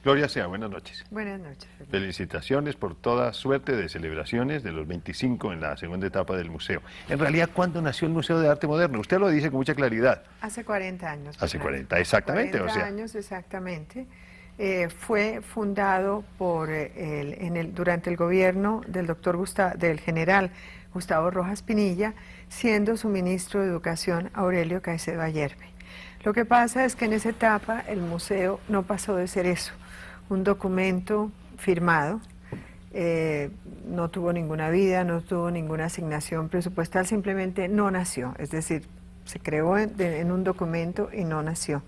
Gloria Sea, buenas noches. Buenas noches. Felicitaciones por toda suerte de celebraciones de los 25 en la segunda etapa del museo. En realidad, ¿cuándo nació el Museo de Arte Moderno? Usted lo dice con mucha claridad. Hace 40 años. Hace 40, exactamente. 40 años, exactamente. Fue fundado por durante el gobierno del general Gustavo Rojas Pinilla, siendo su ministro de Educación Aurelio Caicedo Ayerbe. Lo que pasa es que en esa etapa el museo no pasó de ser eso, un documento firmado, no tuvo ninguna vida, no tuvo ninguna asignación presupuestal, simplemente no nació, es decir, se creó en un documento y no nació.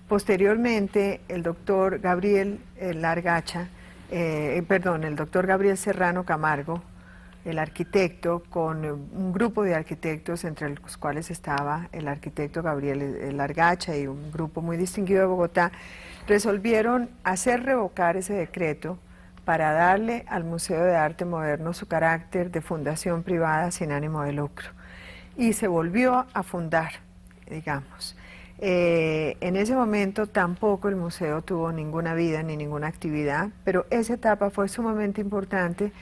Posteriormente, el doctor Gabriel el doctor Gabriel Serrano Camargo, el arquitecto, con un grupo de arquitectos, entre los cuales estaba el arquitecto Gabriel Largacha y un grupo muy distinguido de Bogotá, resolvieron hacer revocar ese decreto para darle al Museo de Arte Moderno su carácter de fundación privada sin ánimo de lucro. Y se volvió a fundar, digamos. En ese momento tampoco el museo tuvo ninguna vida ni ninguna actividad, pero esa etapa fue sumamente importante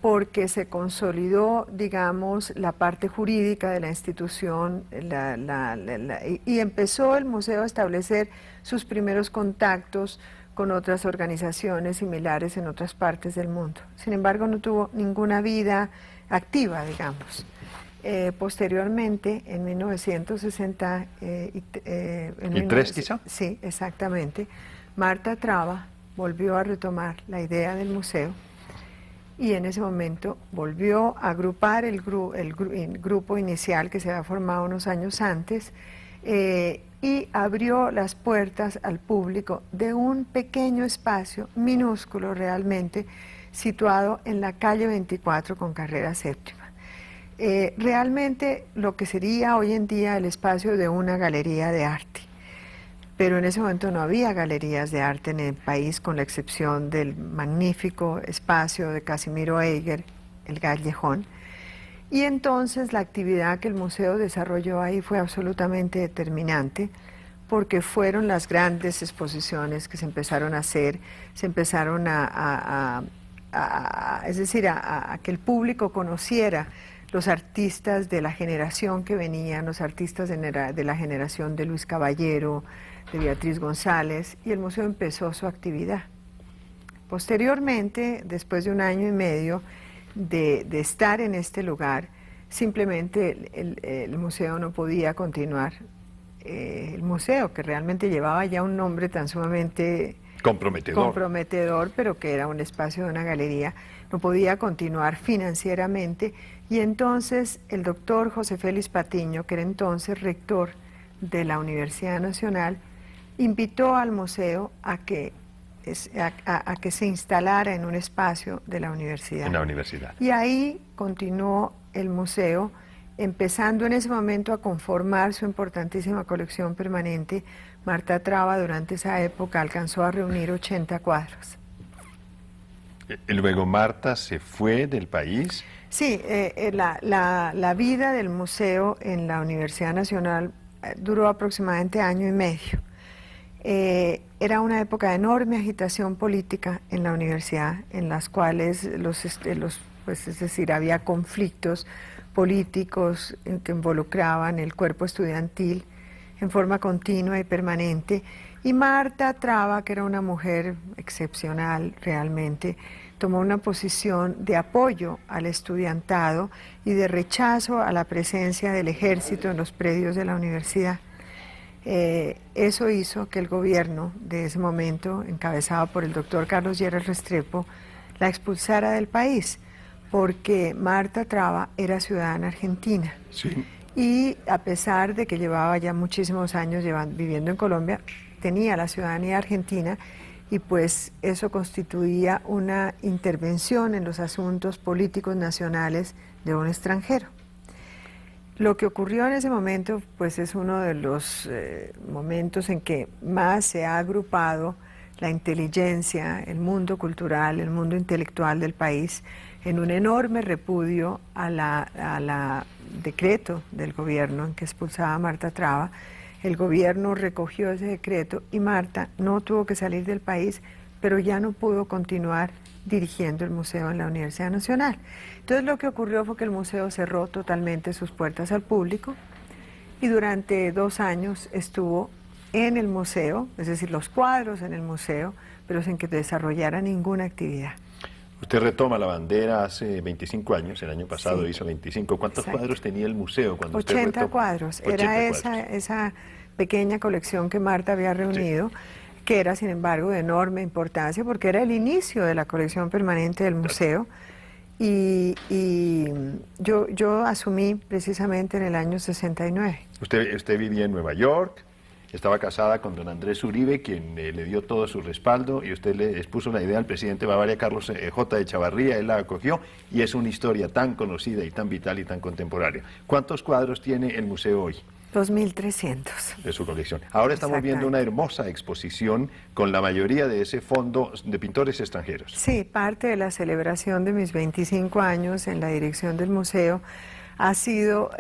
porque se consolidó, digamos, la parte jurídica de la institución y empezó el museo a establecer sus primeros contactos con otras organizaciones similares en otras partes del mundo. Sin embargo, no tuvo ninguna vida activa, digamos. Posteriormente, en 1960... ¿3 quizá? Sí, exactamente. Marta Traba volvió a retomar la idea del museo y en ese momento volvió a agrupar el grupo inicial que se había formado unos años antes y abrió las puertas al público de un pequeño espacio, minúsculo realmente, situado en la calle 24 con carrera séptima. Realmente lo que sería hoy en día el espacio de una galería de arte. Pero en ese momento no había galerías de arte en el país, con la excepción del magnífico espacio de Casimiro Eiger, el Callejón. Y entonces la actividad que el museo desarrolló ahí fue absolutamente determinante, porque fueron las grandes exposiciones que se empezaron a hacer, se empezaron a que el público conociera los artistas de la generación que venían, los artistas de la generación de Luis Caballero, de Beatriz González, y el museo empezó su actividad. Posteriormente, después de 1 año y medio de estar en este lugar, simplemente el museo no podía continuar. El museo, que realmente llevaba ya un nombre tan sumamente comprometedor, pero que era un espacio de una galería, no podía continuar financieramente, y entonces el doctor José Félix Patiño, que era entonces rector de la Universidad Nacional, invitó al museo a que se instalara en un espacio de la universidad. En la universidad. Y ahí continuó el museo, empezando en ese momento a conformar su importantísima colección permanente. Marta Traba durante esa época alcanzó a reunir 80 cuadros. Luego Marta se fue del país. Sí, la vida del museo en la Universidad Nacional duró aproximadamente 1 año y medio. Era una época de enorme agitación política en la universidad, en las cuales había conflictos políticos que involucraban el cuerpo estudiantil en forma continua y permanente. Y Marta Traba, que era una mujer excepcional realmente, tomó una posición de apoyo al estudiantado y de rechazo a la presencia del ejército en los predios de la universidad. Eso hizo que el gobierno de ese momento, encabezado por el doctor Carlos Lleras Restrepo, la expulsara del país, porque Marta Traba era ciudadana argentina. Sí. Y a pesar de que llevaba ya muchísimos años viviendo en Colombia, tenía la ciudadanía argentina, y pues eso constituía una intervención en los asuntos políticos nacionales de un extranjero. Lo que ocurrió en ese momento, pues es uno de los momentos en que más se ha agrupado la inteligencia, el mundo cultural, el mundo intelectual del país, en un enorme repudio a decreto del gobierno en que expulsaba a Marta Traba. El gobierno recogió ese decreto y Marta no tuvo que salir del país, pero ya no pudo continuar dirigiendo el museo en la Universidad Nacional. Entonces lo que ocurrió fue que el museo cerró totalmente sus puertas al público y durante 2 años estuvo en el museo, es decir, los cuadros en el museo, pero sin que desarrollara ninguna actividad. Usted retoma la bandera hace 25 años, el año pasado Sí. hizo 25. ¿Cuántos Exacto. cuadros tenía el museo cuando usted 80 retoma? cuadros. 80 Era cuadros. esa pequeña colección que Marta había reunido, que era sin embargo de enorme importancia porque era el inicio de la colección permanente del museo. Y yo asumí precisamente en el año 69. Usted vivía en Nueva York, estaba casada con don Andrés Uribe, quien le dio todo su respaldo, y usted le expuso la idea al presidente de Bavaria, Carlos J. Echavarría, él la acogió, y es una historia tan conocida y tan vital y tan contemporánea. ¿Cuántos cuadros tiene el museo hoy 2.300. de su colección? Ahora estamos viendo una hermosa exposición con la mayoría de ese fondo de pintores extranjeros. Sí, parte de la celebración de mis 25 años en la dirección del museo ha sido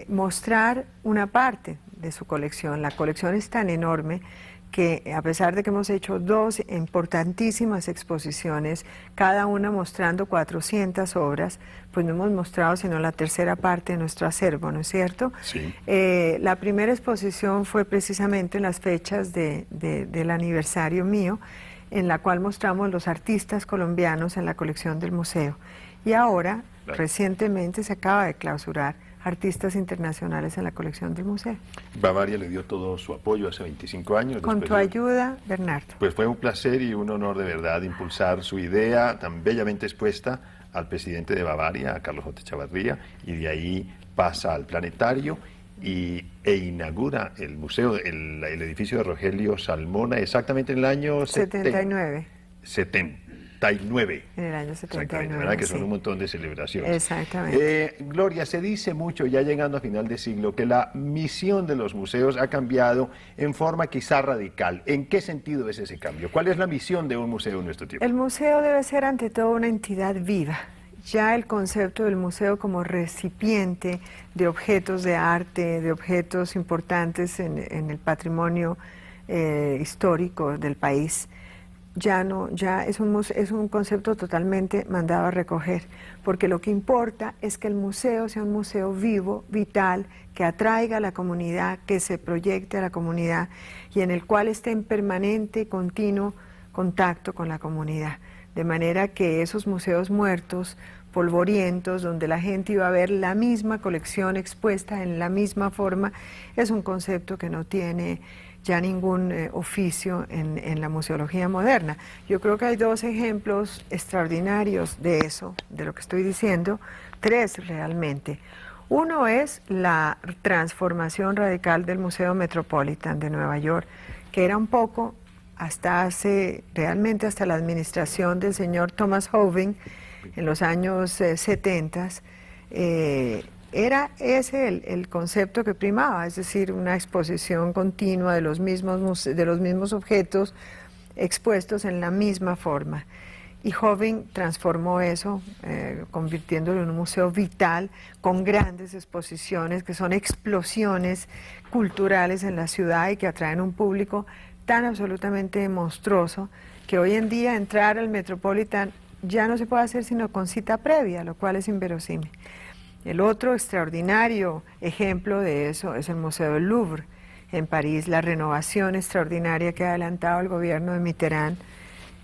mostrar una parte de su colección. La colección es tan enorme que a pesar de que hemos hecho 2 importantísimas exposiciones, cada una mostrando 400 obras, pues no hemos mostrado sino la tercera parte de nuestro acervo, ¿no es cierto? Sí. La primera exposición fue precisamente en las fechas del aniversario mío, en la cual mostramos los artistas colombianos en la colección del museo. Y ahora, Claro. recientemente, se acaba de clausurar artistas internacionales en la colección del museo. Bavaria le dio todo su apoyo hace 25 años. Con después tu de- ayuda, Bernardo. Pues fue un placer y un honor de verdad impulsar su idea tan bellamente expuesta al presidente de Bavaria, a Carlos J. Echavarría, y de ahí pasa al planetario e inaugura el museo, el edificio de Rogelio Salmona, exactamente en el año 79. 79. En el año Exactamente, 79, ¿verdad? Que son sí. un montón de celebraciones. Exactamente. Gloria, se dice mucho, ya llegando a final de siglo, que la misión de los museos ha cambiado en forma quizá radical. ¿En qué sentido es ese cambio? ¿Cuál es la misión de un museo en nuestro tiempo? El museo debe ser ante todo una entidad viva. Ya el concepto del museo como recipiente de objetos de arte, de objetos importantes en el patrimonio histórico del país, ya es un concepto totalmente mandado a recoger, porque lo que importa es que el museo sea un museo vivo, vital, que atraiga a la comunidad, que se proyecte a la comunidad y en el cual esté en permanente y continuo contacto con la comunidad. De manera que esos museos muertos, polvorientos, donde la gente iba a ver la misma colección expuesta en la misma forma, es un concepto que no tiene ya ningún oficio en la museología moderna. Yo creo que hay 2 ejemplos extraordinarios de eso, de lo que estoy diciendo, 3 realmente. Uno es la transformación radical del Museo Metropolitan de Nueva York, que era un poco realmente hasta la administración del señor Thomas Hoven en los años 70, era ese el concepto que primaba, es decir, una exposición continua de los mismos objetos expuestos en la misma forma. Y Hoven transformó eso, convirtiéndolo en un museo vital, con grandes exposiciones que son explosiones culturales en la ciudad y que atraen un público tan absolutamente monstruoso que hoy en día entrar al Metropolitan ya no se puede hacer sino con cita previa, lo cual es inverosímil. El otro extraordinario ejemplo de eso es el Museo del Louvre en París, la renovación extraordinaria que ha adelantado el gobierno de Mitterrand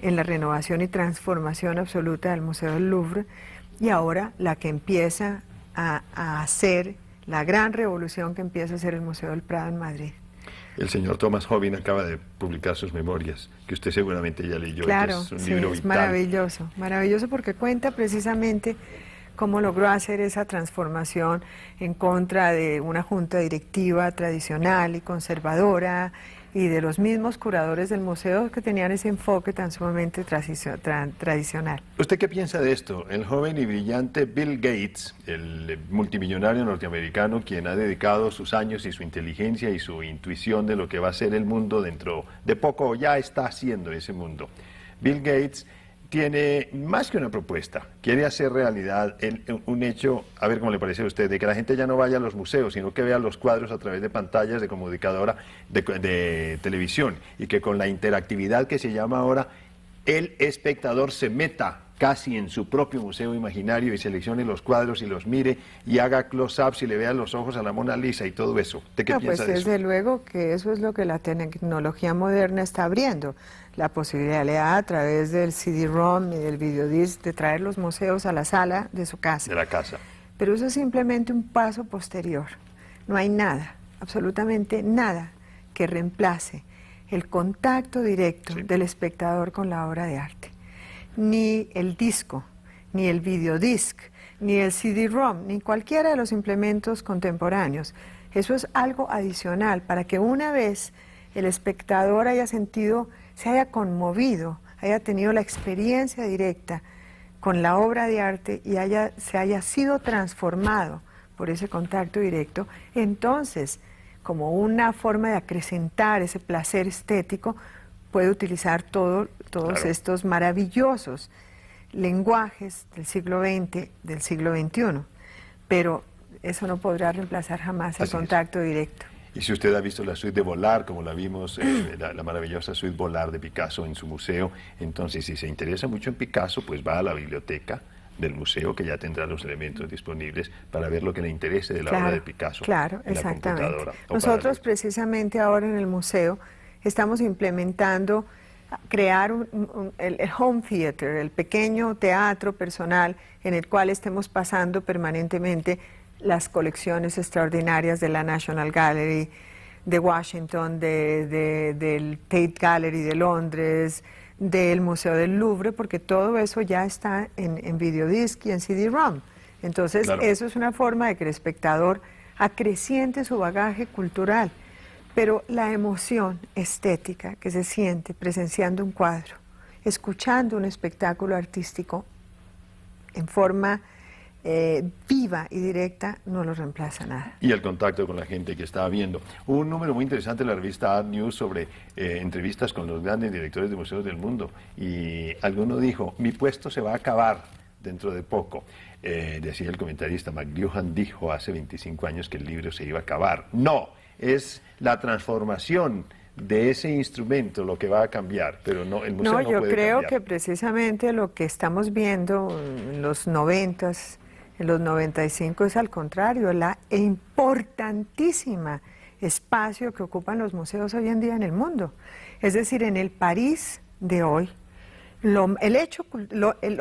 en la renovación y transformación absoluta del Museo del Louvre, y ahora la que empieza a hacer, la gran revolución que empieza a hacer el Museo del Prado en Madrid. El señor Thomas Hoven acaba de publicar sus memorias, que usted seguramente ya leyó. Claro, que es un sí, libro es vital. maravilloso, maravilloso porque cuenta precisamente cómo logró hacer esa transformación en contra de una junta directiva tradicional y conservadora y de los mismos curadores del museo que tenían ese enfoque tan sumamente tradicional. ¿Usted qué piensa de esto? El joven y brillante Bill Gates, el multimillonario norteamericano, quien ha dedicado sus años y su inteligencia y su intuición de lo que va a ser el mundo dentro de poco, o ya está haciendo ese mundo. Bill Gates tiene más que una propuesta, quiere hacer realidad un hecho, a ver cómo le parece a usted, de que la gente ya no vaya a los museos, sino que vea los cuadros a través de pantallas de comunicadora de televisión, y que con la interactividad que se llama ahora, el espectador se meta casi en su propio museo imaginario y seleccione los cuadros y los mire y haga close-ups y le vea los ojos a la Mona Lisa y todo eso. ¿Usted qué piensa de eso? Desde luego que eso es lo que la tecnología moderna está abriendo, la posibilidad a través del CD-ROM y del videodisc de traer los museos a la sala de su casa. De la casa. Pero eso es simplemente un paso posterior. No hay nada, absolutamente nada, que reemplace el contacto directo del espectador con la obra de arte. Ni el disco, ni el videodisc, ni el CD-ROM, ni cualquiera de los implementos contemporáneos. Eso es algo adicional para que una vez el espectador haya sentido, se haya conmovido, haya tenido la experiencia directa con la obra de arte y se haya sido transformado por ese contacto directo, entonces, como una forma de acrecentar ese placer estético, puede utilizar todos estos maravillosos lenguajes del siglo XX, del siglo XXI, pero eso no podrá reemplazar jamás el contacto directo. Y si usted ha visto la suite de Volar, como la vimos, la maravillosa suite Volar de Picasso en su museo, entonces si se interesa mucho en Picasso, pues va a la biblioteca del museo, que ya tendrá los elementos disponibles para ver lo que le interese de la obra de Picasso. Claro, en exactamente. La computadora, Nosotros precisamente ahora en el museo estamos implementando, crear el home theater, el pequeño teatro personal en el cual estemos pasando permanentemente las colecciones extraordinarias de la National Gallery de Washington, del Tate Gallery de Londres, del Museo del Louvre, porque todo eso ya está en videodisc y en CD-ROM. Entonces, eso es una forma de que el espectador acreciente su bagaje cultural, pero la emoción estética que se siente presenciando un cuadro, escuchando un espectáculo artístico en forma viva y directa, no lo reemplaza nada. Y el contacto con la gente que estaba viendo. Hubo un número muy interesante en la revista Art News sobre entrevistas con los grandes directores de museos del mundo, y alguno dijo, mi puesto se va a acabar dentro de poco. Decía el comentarista, McLuhan dijo hace 25 años que el libro se iba a acabar. No, es la transformación de ese instrumento lo que va a cambiar, pero no, el museo no puede cambiar. Yo creo que precisamente lo que estamos viendo en los 90s, en los 95 es al contrario, la importantísima espacio que ocupan los museos hoy en día en el mundo. Es decir, en el París de hoy, lo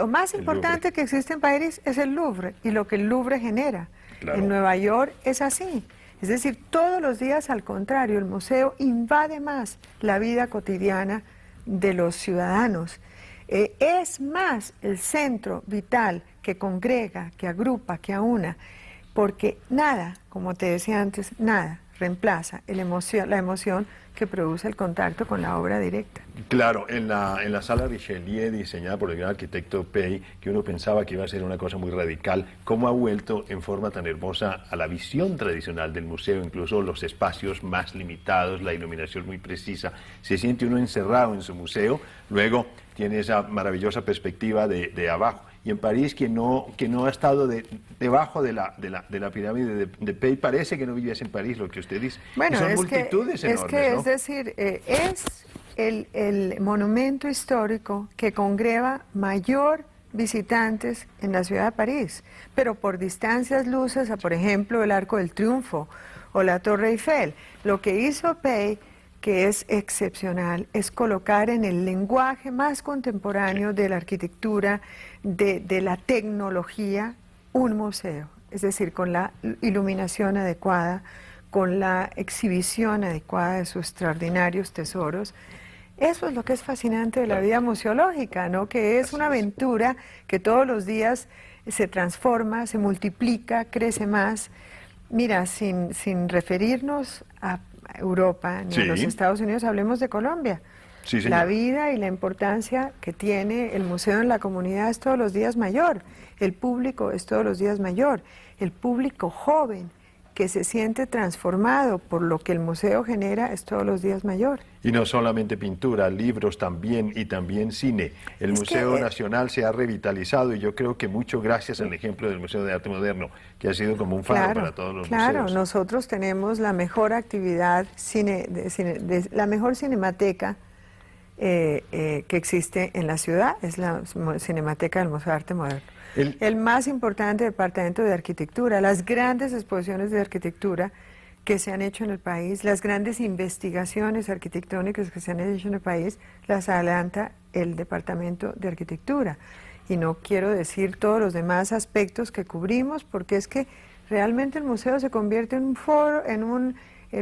más importante que existe en París es el Louvre y lo que el Louvre genera. Claro. En Nueva York es así. Es decir, todos los días, al contrario, el museo invade más la vida cotidiana de los ciudadanos. Es más el centro vital que congrega, que agrupa, que aúna, porque nada, como te decía antes, nada reemplaza la emoción que produce el contacto con la obra directa. Claro, en la sala Richelieu, diseñada por el gran arquitecto Pei, que uno pensaba que iba a ser una cosa muy radical, cómo ha vuelto en forma tan hermosa a la visión tradicional del museo, incluso los espacios más limitados, la iluminación muy precisa, se siente uno encerrado en su museo, luego tiene esa maravillosa perspectiva de abajo. Y en París, quien no ha estado debajo de la pirámide de Pei, parece que no viviese en París, lo que usted dice. Bueno, y son multitudes enormes, ¿no? Es decir, es el monumento histórico que congrega mayor visitantes en la ciudad de París, pero por distancias luces a, por ejemplo, el Arco del Triunfo o la Torre Eiffel. Lo que hizo Pei, que es excepcional, es colocar en el lenguaje más contemporáneo de la arquitectura, de la tecnología, un museo. Es decir, con la iluminación adecuada, con la exhibición adecuada de sus extraordinarios tesoros. Eso es lo que es fascinante de la vida museológica, ¿no? Que es una aventura que todos los días se transforma, se multiplica, crece más. Mira, sin referirnos a Europa ni a los Estados Unidos, hablemos de Colombia. Sí, la vida y la importancia que tiene el museo en la comunidad es todos los días mayor, el público es todos los días mayor, el público joven que se siente transformado por lo que el museo genera es todos los días mayor. Y no solamente pintura, libros también, y también cine. El Museo Nacional se ha revitalizado, y yo creo que mucho gracias al ejemplo del Museo de Arte Moderno, que ha sido como un faro para todos los museos. Claro, nosotros tenemos la mejor actividad, la mejor cinemateca que existe en la ciudad, es la Cinemateca del Museo de Arte Moderno. El- El más importante departamento de arquitectura, las grandes exposiciones de arquitectura que se han hecho en el país, las grandes investigaciones arquitectónicas que se han hecho en el país, las adelanta el Departamento de Arquitectura. Y no quiero decir todos los demás aspectos que cubrimos, porque es que realmente el museo se convierte en un foro, en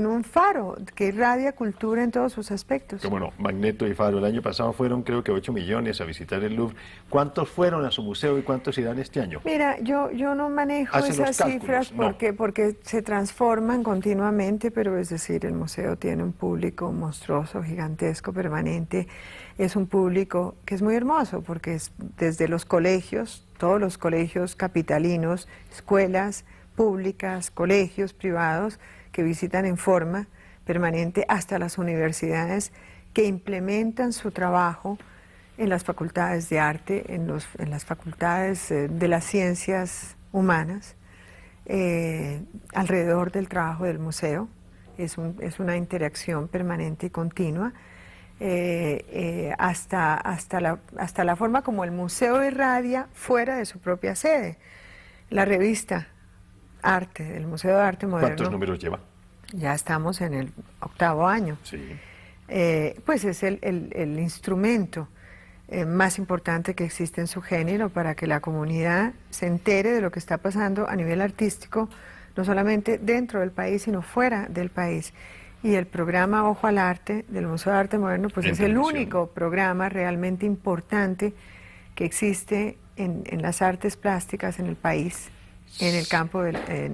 un faro que irradia cultura en todos sus aspectos. Como no, Magneto y Faro, el año pasado fueron creo que 8 millones a visitar el Louvre. ¿Cuántos fueron a su museo y cuántos irán este año? Mira, yo no manejo Hace los esas cálculos, cifras no. porque se transforman continuamente, pero es decir, el museo tiene un público monstruoso, gigantesco, permanente. Es un público que es muy hermoso porque es desde los colegios, todos los colegios capitalinos, escuelas públicas, colegios privados que visitan en forma permanente, hasta las universidades que implementan su trabajo en las facultades de arte, en las facultades de las ciencias humanas, alrededor del trabajo del museo. Es una interacción permanente y continua, hasta la forma como el museo irradia fuera de su propia sede. La revista Arte, del Museo de Arte Moderno. ¿Cuántos números lleva? Ya estamos en el 8º año. Sí. Pues es el instrumento más importante que existe en su género para que la comunidad se entere de lo que está pasando a nivel artístico, no solamente dentro del país, sino fuera del país. Y el programa Ojo al Arte del Museo de Arte Moderno pues En es el televisión. único programa realmente importante que existe en las artes plásticas en el país, en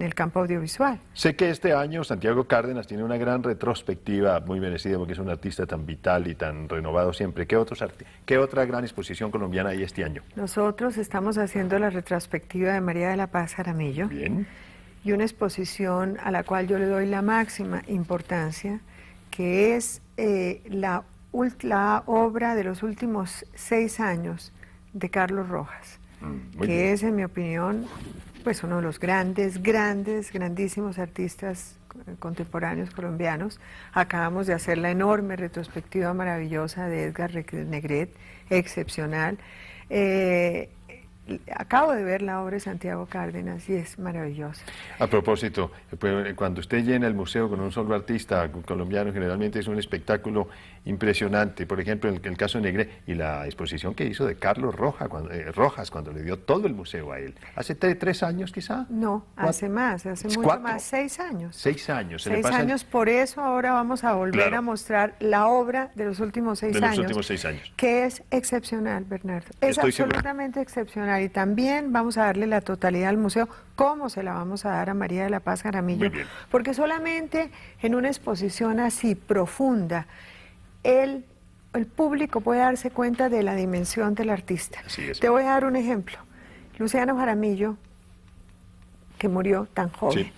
el campo audiovisual. Sé que este año Santiago Cárdenas tiene una gran retrospectiva muy merecida porque es un artista tan vital y tan renovado siempre. ¿Qué otra gran exposición colombiana hay este año? Nosotros estamos haciendo la retrospectiva de María de la Paz Jaramillo. Bien. Y una exposición a la cual yo le doy la máxima importancia, que es la obra de los últimos 6 años de Carlos Rojas, Muy que bien. es, en mi opinión, pues uno de los grandísimos artistas contemporáneos colombianos. Acabamos de hacer la enorme retrospectiva maravillosa de Edgar Negret, excepcional. Acabo de ver la obra de Santiago Cárdenas y es maravillosa. A propósito, pues, cuando usted llena el museo con un solo artista colombiano, generalmente es un espectáculo impresionante. Por ejemplo, el caso de Negret y la exposición que hizo de Carlos Rojas cuando le dio todo el museo a él. ¿Hace 3 años quizá? No, hace más, hace mucho 4. más, 6 años. 6 años. Se le 6 pasan años, por eso ahora vamos a volver Claro. a mostrar la obra de los últimos 6 de los años. últimos 6 años. Que es excepcional, Bernardo. Es Estoy seguro. absolutamente excepcional. Y también vamos a darle la totalidad al museo, como se la vamos a dar a María de la Paz Jaramillo. Muy bien. Porque solamente en una exposición así profunda, el público puede darse cuenta de la dimensión del artista. Así es. Te voy a dar un ejemplo. Luciano Jaramillo, que murió tan joven, Sí.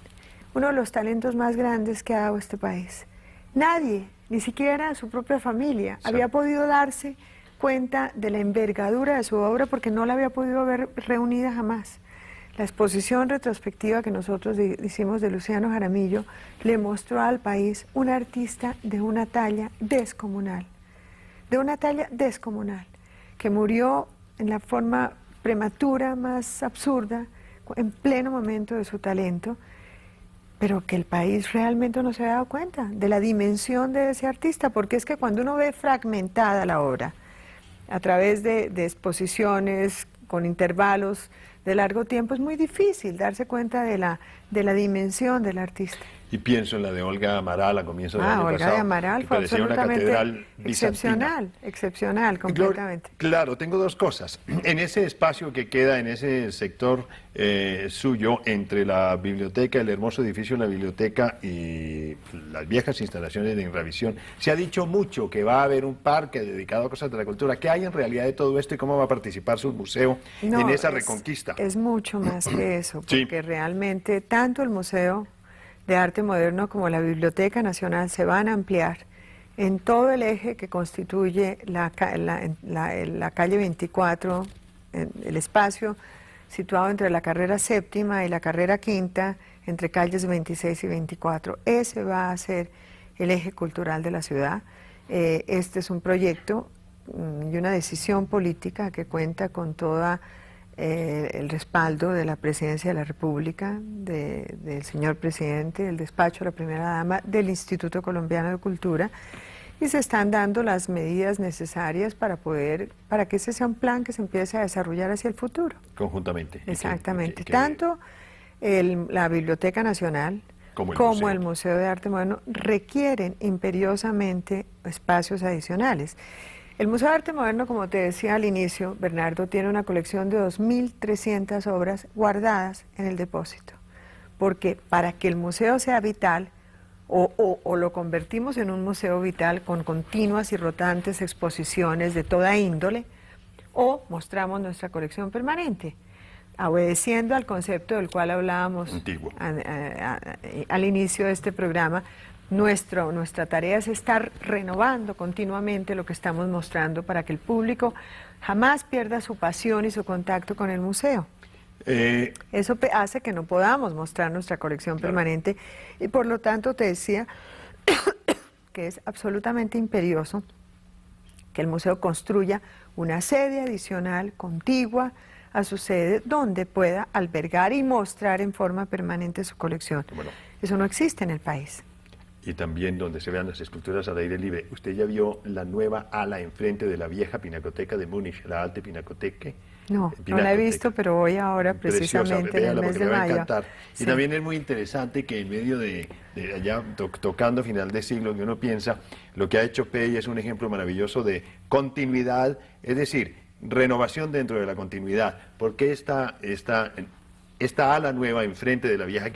uno de los talentos más grandes que ha dado este país. Nadie, ni siquiera su propia familia, Sí. había podido darse cuenta de la envergadura de su obra porque no la había podido ver reunida jamás. La exposición retrospectiva que nosotros hicimos de Luciano Jaramillo le mostró al país un artista de una talla descomunal, que murió en la forma prematura, más absurda, en pleno momento de su talento, pero que el país realmente no se había dado cuenta de la dimensión de ese artista, porque es que cuando uno ve fragmentada la obra, a través de exposiciones con intervalos de largo tiempo, es muy difícil darse cuenta de la dimensión del artista. Y pienso en la de Olga Amaral a comienzos del año Olga pasado. de Amaral que fue parecía una catedral bizantina. excepcional, Gloria, completamente. claro, tengo 2 cosas. En ese espacio que queda, en ese sector suyo, entre la biblioteca, el hermoso edificio de la biblioteca y las viejas instalaciones de Inravisión, se ha dicho mucho que va a haber un parque dedicado a cosas de la cultura. ¿Qué hay en realidad de todo esto y cómo va a participar su museo No, en esa es- reconquista? Es mucho más que eso, Sí. porque realmente tanto el Museo de Arte Moderno como la Biblioteca Nacional se van a ampliar en todo el eje que constituye la calle 24, el espacio situado entre la carrera 7ª y la carrera 5ª, entre calles 26 y 24. Ese va a ser el eje cultural de la ciudad. Este es un proyecto y una decisión política que cuenta con todo el respaldo de la Presidencia de la República, del señor presidente, del despacho de la primera dama, del Instituto Colombiano de Cultura, y se están dando las medidas necesarias para que ese sea un plan que se empiece a desarrollar hacia el futuro. Conjuntamente. Exactamente. Tanto la Biblioteca Nacional como el Museo de Arte Moderno requieren imperiosamente espacios adicionales. El Museo de Arte Moderno, como te decía al inicio, Bernardo, tiene una colección de 2.300 obras guardadas en el depósito, porque para que el museo sea vital, o lo convertimos en un museo vital con continuas y rotantes exposiciones de toda índole, o mostramos nuestra colección permanente, obedeciendo al concepto del cual hablábamos al inicio de este programa. Nuestra tarea es estar renovando continuamente lo que estamos mostrando para que el público jamás pierda su pasión y su contacto con el museo. Eso hace que no podamos mostrar nuestra colección permanente, y por lo tanto te decía que es absolutamente imperioso que el museo construya una sede adicional contigua a su sede donde pueda albergar y mostrar en forma permanente su colección. Bueno, eso no existe en el país. Y también donde se vean las esculturas al aire libre. ¿Usted ya vio la nueva ala enfrente de la vieja Pinacoteca de Múnich, la Alte Pinacoteca? No, no la he visto, pero voy ahora precisamente en el mes de mayo. Sí. Y también es muy interesante que en medio de allá tocando final de siglo, que uno piensa, lo que ha hecho Pei es un ejemplo maravilloso de continuidad, es decir, renovación dentro de la continuidad. Porque esta ala nueva enfrente de la vieja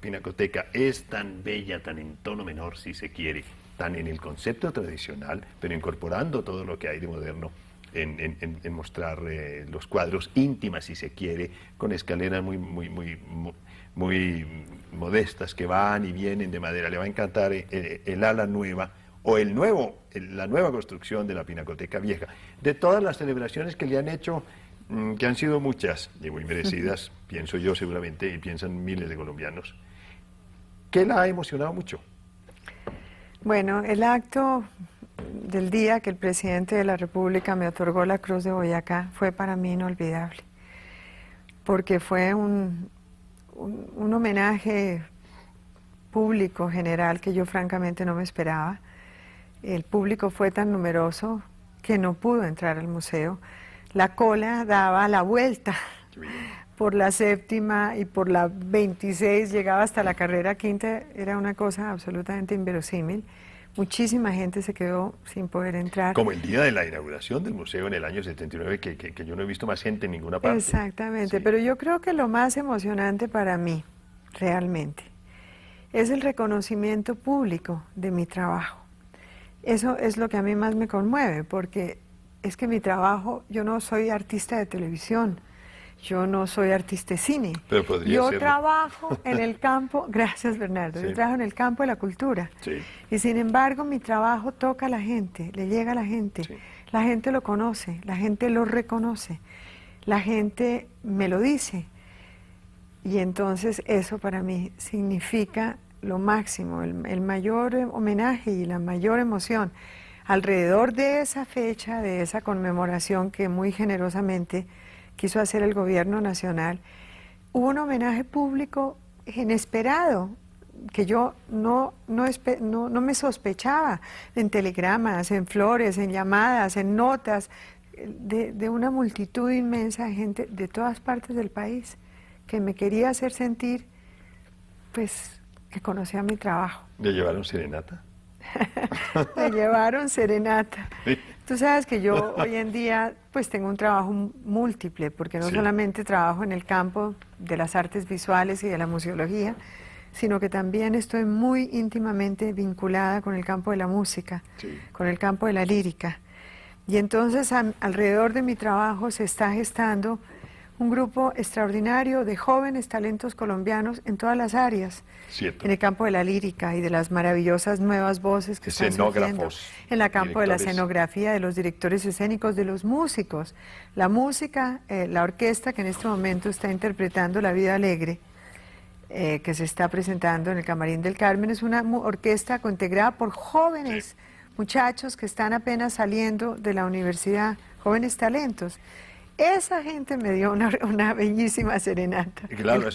Pinacoteca es tan bella, tan en tono menor, si se quiere, tan en el concepto tradicional, pero incorporando todo lo que hay de moderno en mostrar los cuadros íntimas, si se quiere, con escaleras muy modestas que van y vienen de madera. Le va a encantar el ala nueva o la nueva construcción de la Pinacoteca Vieja. De todas las celebraciones que le han hecho, que han sido muchas y muy merecidas, pienso yo seguramente, y piensan miles de colombianos, ¿qué la ha emocionado mucho? Bueno, el acto del día que el presidente de la República me otorgó la Cruz de Boyacá fue para mí inolvidable, porque fue un homenaje público general que yo francamente no me esperaba. El público fue tan numeroso que no pudo entrar al museo. La cola daba la vuelta por la séptima y por la 26 llegaba hasta la carrera quinta. Era una cosa absolutamente inverosímil. Muchísima gente se quedó sin poder entrar. Como el día de la inauguración del museo en el año 79, que yo no he visto más gente en ninguna parte. Exactamente, sí. Pero yo creo que lo más emocionante para mí, realmente, es el reconocimiento público de mi trabajo. Eso es lo que a mí más me conmueve, porque es que mi trabajo, yo no soy artista de televisión, yo no soy artista de cine. Pero podría yo serlo. Trabajo en el campo, gracias Bernardo, sí. Yo trabajo en el campo de la cultura. Sí. Y sin embargo mi trabajo toca a la gente, le llega a la gente. Sí. La gente lo conoce, la gente lo reconoce, la gente me lo dice. Y entonces eso para mí significa lo máximo, el mayor homenaje y la mayor emoción. Alrededor de esa fecha, de esa conmemoración que muy generosamente quiso hacer el gobierno nacional, hubo un homenaje público inesperado, que yo no me sospechaba, en telegramas, en flores, en llamadas, en notas, de una multitud inmensa de gente de todas partes del país, que me quería hacer sentir, pues, que conocía mi trabajo. ¿Le llevaron serenata? Me llevaron serenata. Sí. Tú sabes que yo hoy en día pues tengo un trabajo múltiple, porque no solamente trabajo en el campo de las artes visuales y de la museología, sino que también estoy muy íntimamente vinculada con el campo de la música, con el campo de la lírica. Y entonces alrededor de mi trabajo se está gestando un grupo extraordinario de jóvenes talentos colombianos en todas las áreas, en el campo de la lírica y de las maravillosas nuevas voces que están surgiendo, en el campo de la escenografía, de los directores escénicos, de los músicos. La música, la orquesta que en este momento está interpretando La Vida Alegre, que se está presentando en el Camarín del Carmen, es una orquesta integrada por jóvenes muchachos que están apenas saliendo de la universidad, jóvenes talentos. Esa gente me dio una bellísima serenata. Claro,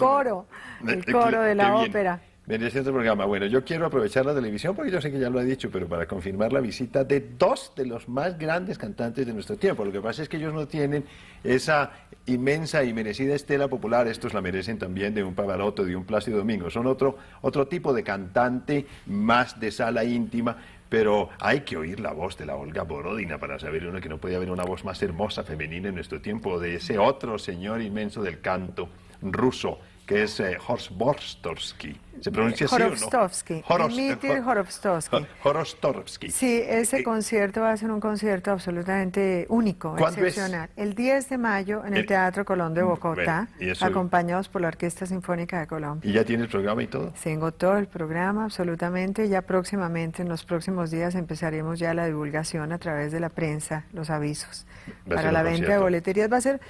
el coro de la ópera. Merece otro programa. Bueno, yo quiero aprovechar la televisión porque yo sé que ya lo ha dicho, pero para confirmar la visita de dos de los más grandes cantantes de nuestro tiempo. Lo que pasa es que ellos no tienen esa inmensa y merecida estela popular. Estos la merecen también de un Pavarotti, de un Plácido Domingo. Son otro tipo de cantante, más de sala íntima. Pero hay que oír la voz de la Olga Borodina para saber uno que no puede haber una voz más hermosa femenina en nuestro tiempo, de ese otro señor inmenso del canto ruso, que es Horst Borstovsky. ¿Se pronuncia así Horostovsky, o no? Dmitri Horostovsky. Horostovsky. Sí, ese concierto va a ser un concierto absolutamente único, excepcional. El 10 de mayo en el Teatro Colón de Bogotá, bueno, acompañados por la Orquesta Sinfónica de Colombia. ¿Y ya tiene el programa y todo? Tengo todo el programa, absolutamente. Ya próximamente, en los próximos días, empezaremos ya la divulgación a través de la prensa, los avisos. Para la venta de boleterías va a ser...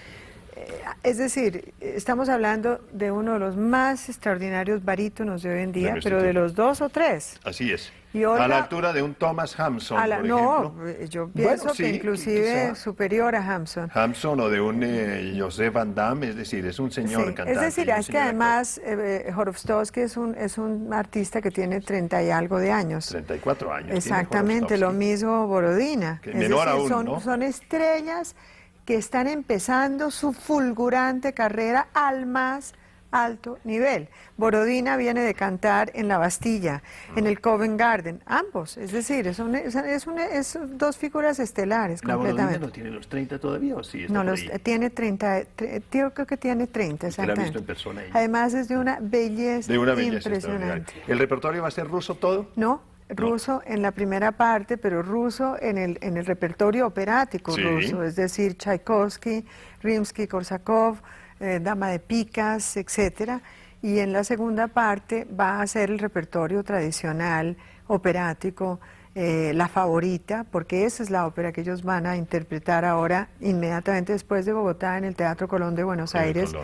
Es decir, estamos hablando de uno de los más extraordinarios barítonos de hoy en día, pero de los dos o tres. Así es. Y Olga, a la altura de un Thomas Hampson, por ejemplo. No, yo pienso que inclusive quizá superior a Hampson. Hampson o de un Joseph Van Damme, es decir, es un señor cantante. Es decir, es que además Horostovsky es un artista que tiene 30 y algo de años. 34 años. Exactamente, lo mismo Borodina. Menor aún, son estrellas que están empezando su fulgurante carrera al más alto nivel. Borodina viene de cantar en la Bastilla, en el Covent Garden, ambos, es decir, son dos figuras estelares. ¿La completamente. Borodina no tiene los 30 todavía o sí? No, tiene 30, yo creo que tiene 30, exactamente. ¿La ha visto en persona ella? Además es de una belleza impresionante. ¿El repertorio va a ser ruso todo? No. Ruso en la primera parte, pero ruso en el repertorio operático ruso, es decir, Tchaikovsky, Rimsky-Korsakov, Dama de Picas, etcétera. Y en la segunda parte va a ser el repertorio tradicional operático, La Favorita, porque esa es la ópera que ellos van a interpretar ahora inmediatamente después de Bogotá en el Teatro Colón de Buenos Aires.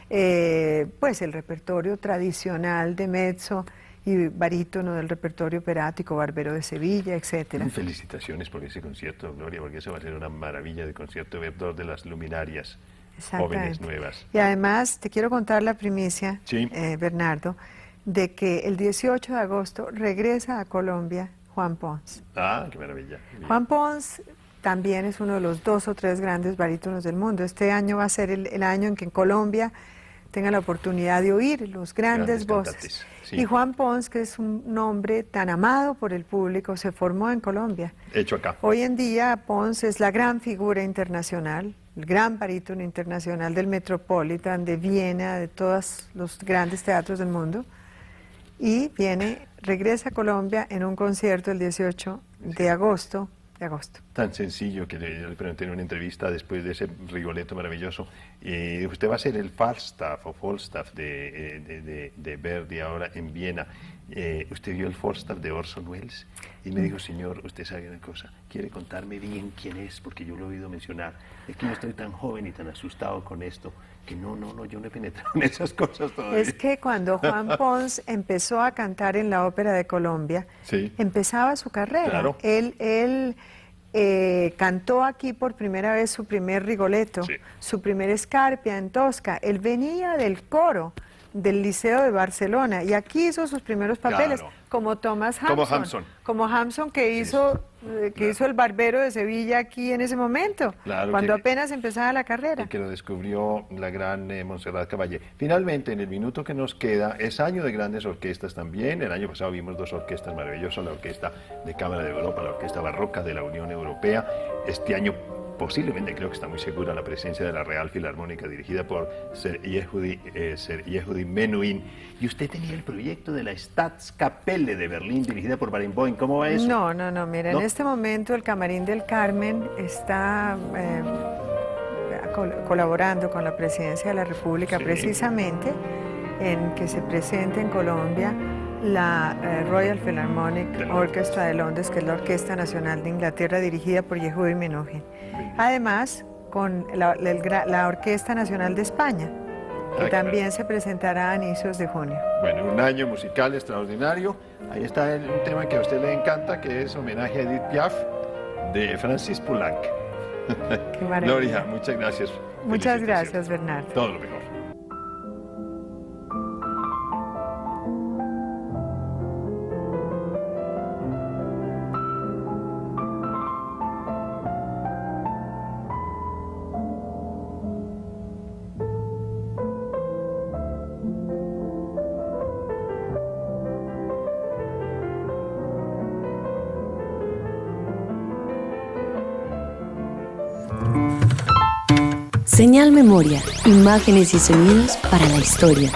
Pues el repertorio tradicional de mezzo y barítono del repertorio operático, Barbero de Sevilla, etcétera. Felicitaciones por ese concierto, Gloria, porque eso va a ser una maravilla de concierto, ver dos de las luminarias jóvenes nuevas. Y además te quiero contar la primicia, Bernardo, de que el 18 de agosto regresa a Colombia Juan Pons. Ah, qué maravilla. Juan Pons también es uno de los 2 o 3 grandes barítonos del mundo. Este año va a ser el año en que en Colombia tenga la oportunidad de oír los grandes voces. Sí. Y Juan Pons, que es un nombre tan amado por el público, se formó en Colombia. Hecho acá. Hoy en día Pons es la gran figura internacional, el gran barítono internacional del Metropolitan, de Viena, de todos los grandes teatros del mundo. Y regresa a Colombia en un concierto el 18 de agosto. Tan sencillo que le pregunté en una entrevista después de ese Rigoletto maravilloso. Usted va a ser el Falstaff o Falstaff de Verdi ahora en Viena. Usted vio el Falstaff de Orson Welles y me dijo, señor, usted sabe una cosa, quiere contarme bien quién es, porque yo lo he oído mencionar. Es que yo estoy tan joven y tan asustado con esto, que no, yo no he penetrado en esas cosas todavía. Es que cuando Juan Pons empezó a cantar en la Ópera de Colombia, empezaba su carrera. Claro. Él cantó aquí por primera vez su primer Rigoletto, su primer Scarpia en Tosca. Él venía del coro del Liceo de Barcelona y aquí hizo sus primeros papeles, como Thomas Hampson. Como Hampson que hizo el Barbero de Sevilla aquí en ese momento, cuando apenas empezaba la carrera. Que lo descubrió la gran Montserrat Caballé. Finalmente, en el minuto que nos queda, es año de grandes orquestas también. El año pasado vimos 2 orquestas maravillosas, la Orquesta de Cámara de Europa, la Orquesta Barroca de la Unión Europea. Este año posiblemente, creo que está muy segura la presencia de la Real Filarmónica dirigida por Sir Yehudi Menuhin. Y usted tenía el proyecto de la Staatskapelle de Berlín dirigida por Barenboim. ¿Cómo va eso? No, mira, en este momento el Camarín del Carmen está colaborando con la Presidencia de la República precisamente en que se presente en Colombia la Royal Philharmonic Orchestra de Londres, que es la Orquesta Nacional de Inglaterra dirigida por Yehudi Menuhin. Además, con la Orquesta Nacional de España, que Ah, también claro. se presentará a inicios de junio. Bueno, un año musical extraordinario. Ahí está un tema que a usted le encanta, que es homenaje a Edith Piaf, de Francis Poulenc. Qué maravilla. Gloria, muchas gracias. Muchas Felicitaciones. gracias, Bernardo. Todo lo mejor. Señal Memoria, imágenes y sonidos para la historia.